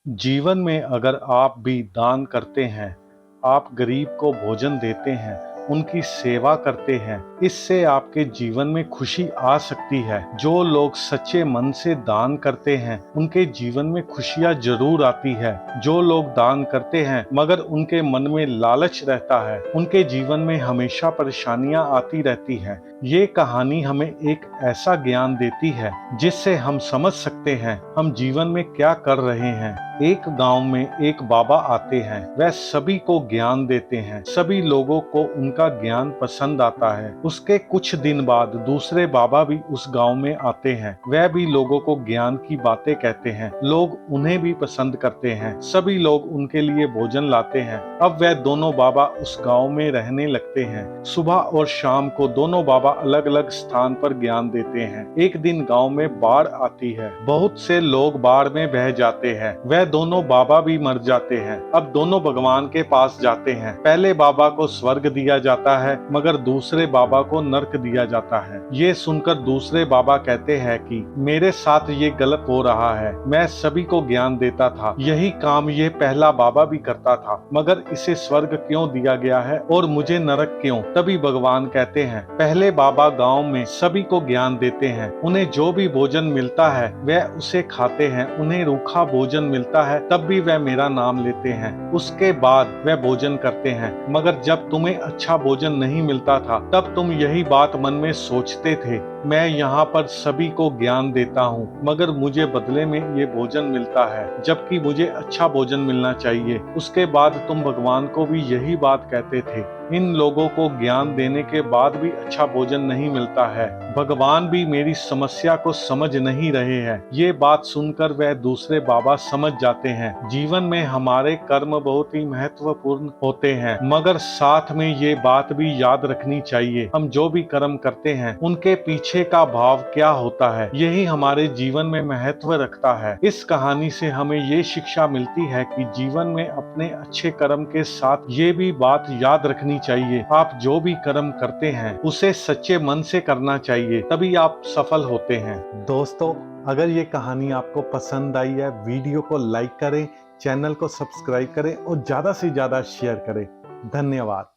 जीवन में अगर आप भी दान करते हैं, आप गरीब को भोजन देते हैं, उनकी सेवा करते हैं, इससे आपके जीवन में खुशी आ सकती है। जो लोग सच्चे मन से दान करते हैं, उनके जीवन में खुशियाँ जरूर आती है। जो लोग दान करते हैं मगर उनके मन में लालच रहता है, उनके जीवन में हमेशा परेशानियां आती रहती हैं। ये कहानी हमें एक ऐसा ज्ञान देती है जिससे हम समझ सकते हैं हम जीवन में क्या कर रहे हैं। एक गांव में एक बाबा आते हैं। वह सभी को ज्ञान देते हैं। सभी लोगों को उनका ज्ञान पसंद आता है। उसके कुछ दिन बाद दूसरे बाबा भी उस गांव में आते हैं। वह भी लोगों को ज्ञान की बातें कहते हैं। लोग उन्हें भी पसंद करते हैं। सभी लोग उनके लिए भोजन लाते हैं। अब वह दोनों बाबा उस गांव में रहने लगते हैं। सुबह और शाम को दोनों बाबा अलग अलग स्थान पर ज्ञान देते हैं। एक दिन गांव में बाढ़ आती है। बहुत से लोग बाढ़ में बह जाते हैं। वह दोनों बाबा भी मर जाते हैं। अब दोनों भगवान के पास जाते हैं। पहले बाबा को स्वर्ग दिया जाता है मगर दूसरे बाबा को नरक दिया जाता है। ये सुनकर दूसरे बाबा कहते हैं कि मेरे साथ ये गलत हो रहा है। मैं सभी को ज्ञान देता था, यही काम ये पहला बाबा भी करता था, मगर इसे स्वर्ग क्यों दिया गया है और मुझे नरक क्यों? तभी भगवान कहते हैं, पहले बाबा गांव में सभी को ज्ञान देते हैं। उन्हें जो भी भोजन मिलता है वह उसे खाते हैं। उन्हें रूखा भोजन मिलता है तब भी वह मेरा नाम लेते हैं। उसके बाद वह भोजन करते हैं। मगर जब तुम्हें अच्छा भोजन नहीं मिलता था तब तुम यही बात मन में सोचते थे, मैं यहाँ पर सभी को ज्ञान देता हूँ मगर मुझे बदले में ये भोजन मिलता है, जबकि मुझे अच्छा भोजन मिलना चाहिए। उसके बाद तुम भगवान को भी यही बात कहते थे। इन लोगों को ज्ञान देने के बाद भी अच्छा भोजन नहीं मिलता है। भगवान भी मेरी समस्या को समझ नहीं रहे हैं। ये बात सुनकर वह दूसरे बाबा समझ जाते हैं। जीवन में हमारे कर्म बहुत ही महत्वपूर्ण होते हैं, मगर साथ में ये बात भी याद रखनी चाहिए, हम जो भी कर्म करते हैं उनके पीछे का भाव क्या होता है, यही हमारे जीवन में महत्व रखता है। इस कहानी से हमें ये शिक्षा मिलती है कि जीवन में अपने अच्छे कर्म के साथ ये भी बात याद रखनी चाहिए, आप जो भी कर्म करते हैं उसे सच्चे मन से करना चाहिए, तभी आप सफल होते हैं। दोस्तों, अगर ये कहानी आपको पसंद आई है, वीडियो को लाइक करें, चैनल को सब्सक्राइब करें और ज्यादा से ज्यादा शेयर करें। धन्यवाद।